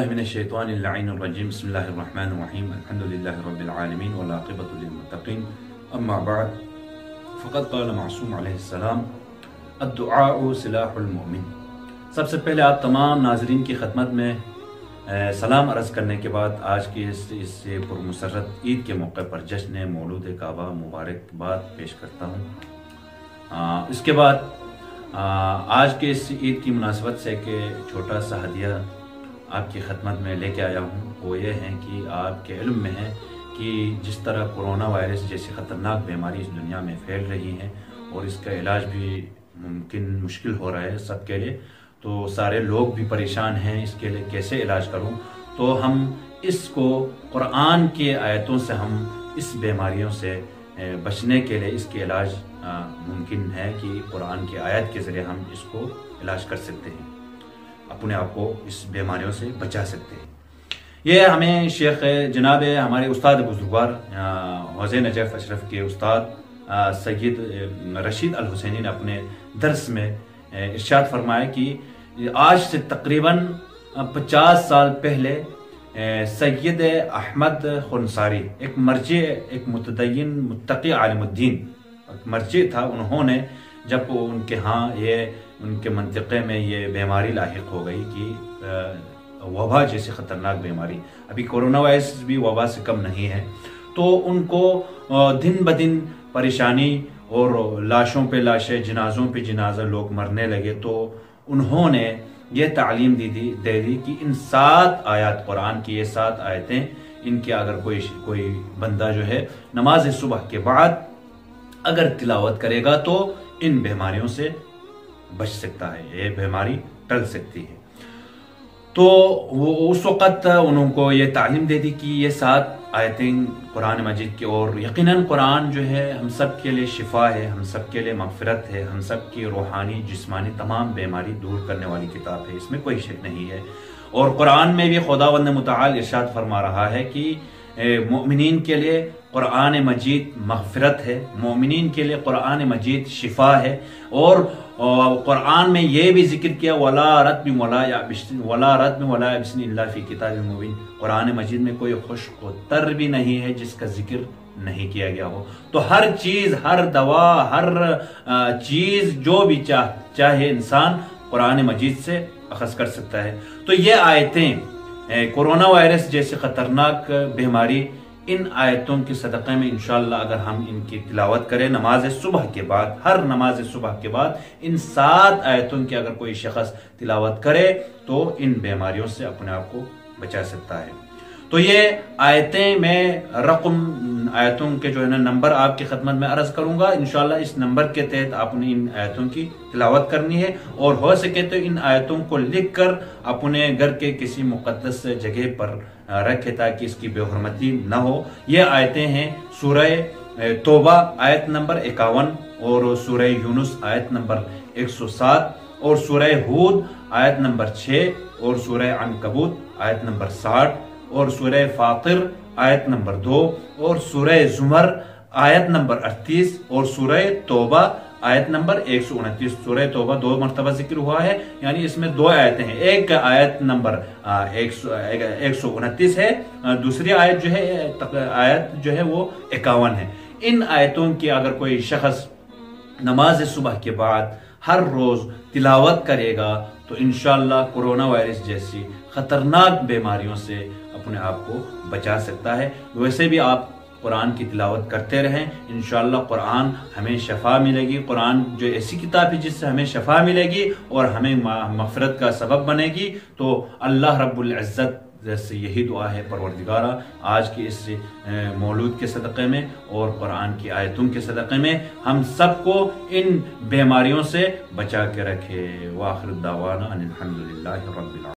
من الشیطان اللعین الرجیم بسم اللہ الرحمن الرحیم الحمدللہ رب العالمین والعاقبۃ للمتقین اما بعد فقد قال معصوم علیہ السلام الدعاء سلاح المؤمن۔ سب سے پہلے آپ تمام ناظرین کی خدمت میں سلام عرض کرنے کے بعد آج کی اس پرمسرت عید کے موقع پر جشن مولود کعبہ مبارکباد پیش کرتا ہوں۔ اس کے بعد آج کے اس عید کی مناسبت سے کہ چھوٹا سا ہدیہ آپ کی خدمت میں لے کے آیا ہوں، وہ یہ ہے کہ آپ کے علم میں ہے کہ جس طرح کرونا وائرس جیسی خطرناک بیماری اس دنیا میں پھیل رہی ہے اور اس کا علاج بھی مشکل ہو رہا ہے سب کے لیے، تو سارے لوگ بھی پریشان ہیں اس کے لیے کیسے علاج کروں، تو ہم اس کو قرآن کی آیتوں سے ہم اس بیماریوں سے بچنے کے لیے اس کے علاج ممکن ہے کہ قرآن کی آیت کے ذریعے ہم اس کو علاج کر سکتے ہیں، اپنے آپ کو اس بیماریوں سے بچا سکتے ہیں۔ یہ ہمیں شیخ جناب ہمارے استاد بزرگوار حوض نجف اشرف کے استاد سید رشید الحسینی نے اپنے درس میں ارشاد فرمایا کہ آج سے تقریباً 50 سال پہلے سید احمد خنصاری ایک مرجع، ایک متدین متقی عالم الدین مرجع تھا، انہوں نے جب ان کے ہاں ان کے منطقے میں یہ بیماری لاحق ہو گئی کہ وبا جیسی خطرناک بیماری، ابھی کرونا وائرس بھی وبا سے کم نہیں ہے، تو ان کو دن بدن پریشانی اور لاشوں پہ لاشیں، جنازوں پہ جنازہ لوگ مرنے لگے، تو انہوں نے یہ تعلیم دے دی کہ ان 7 آیات قرآن کی، یہ 7 آیتیں، ان کے اگر کوئی بندہ جو ہے نماز صبح کے بعد اگر تلاوت کرے گا تو ان بیماریوں سے بچ سکتا ہے، یہ بیماری ٹل سکتی ہے۔ تو وہ اس وقت انہوں کو یہ تعلیم دے دی کہ یہ 7 آیتیں قرآن مجید کی، اور یقیناً قرآن جو ہے ہم سب کے لیے شفا ہے، ہم سب کے لیے مغفرت ہے، ہم سب کی روحانی جسمانی تمام بیماری دور کرنے والی کتاب ہے، اس میں کوئی شک نہیں ہے۔ اور قرآن میں بھی خداوند متعال ارشاد فرما رہا ہے کہ مومنین کے لیے قرآن مجید مغفرت ہے، مومنین کے لیے قرآن مجید شفا ہے، اور قرآن میں یہ بھی ذکر کیا وَلَا رَتْبٍ وَلَا يَبْسٍ إِلَّا فِي كِتَابٍ مُبِينٍ، قرآن مجید میں کوئی خشک و تر بھی نہیں ہے جس کا ذکر نہیں کیا گیا ہو۔ تو ہر چیز، ہر دوا، ہر چیز جو بھی چاہے انسان قرآن مجید سے اخذ کر سکتا ہے۔ تو یہ آیتیں کورونا وائرس جیسے خطرناک بیماری، ان آیتوں کے صدقے میں انشاءاللہ اگر ہم ان کی تلاوت کریں نماز صبح کے بعد، ہر نماز صبح کے بعد ان 7 آیتوں کی اگر کوئی شخص تلاوت کرے تو ان بیماریوں سے اپنے آپ کو بچا سکتا ہے۔ تو یہ آیتیں میں رقم آیتوں کے جو ہے نا نمبر آپ کی خدمت میں عرض کروں گا، انشاءاللہ اس نمبر کے تحت آپ نے ان آیتوں کی تلاوت کرنی ہے، اور ہو سکے تو ان آیتوں کو لکھ کر اپنے گھر کے کسی مقدس جگہ پر رکھے تاکہ اس کی بے حرمتی نہ ہو۔ یہ آیتیں ہیں سورہ توبہ آیت نمبر 51، اور سورہ یونس آیت نمبر 107، اور سورہ ہود آیت نمبر 6، اور سورہ عنکبوت آیت نمبر 60، اور سورہ فاطر آیت نمبر 2، اور سورہ زمر آیت نمبر 38، اور سورہ توبہ آیت نمبر 129۔ سورہ توبہ 2 مرتبہ ذکر ہوا ہے، یعنی اس میں 2 آیتیں ہیں، ایک آیت نمبر 129 ہے، دوسری آیت جو ہے وہ 51 ہے۔ ان آیتوں کی اگر کوئی شخص نماز صبح کے بعد ہر روز تلاوت کرے گا تو انشاءاللہ کرونا وائرس جیسی خطرناک بیماریوں سے اپنے آپ کو بچا سکتا ہے۔ ویسے بھی آپ قرآن کی تلاوت کرتے رہیں، انشاءاللہ قرآن ہمیں شفا ملے گی، قرآن جو ایسی کتاب ہے جس سے ہمیں شفا ملے گی اور ہمیں مغفرت کا سبب بنے گی۔ تو اللہ رب العزت سے یہی دعا ہے، پروردگارہ آج کی اس مولود کے صدقے میں اور قرآن کی آیتوں کے صدقے میں ہم سب کو ان بیماریوں سے بچا کے رکھے۔ وآخر الدعوانا ان الحمدللہ رب العالمین۔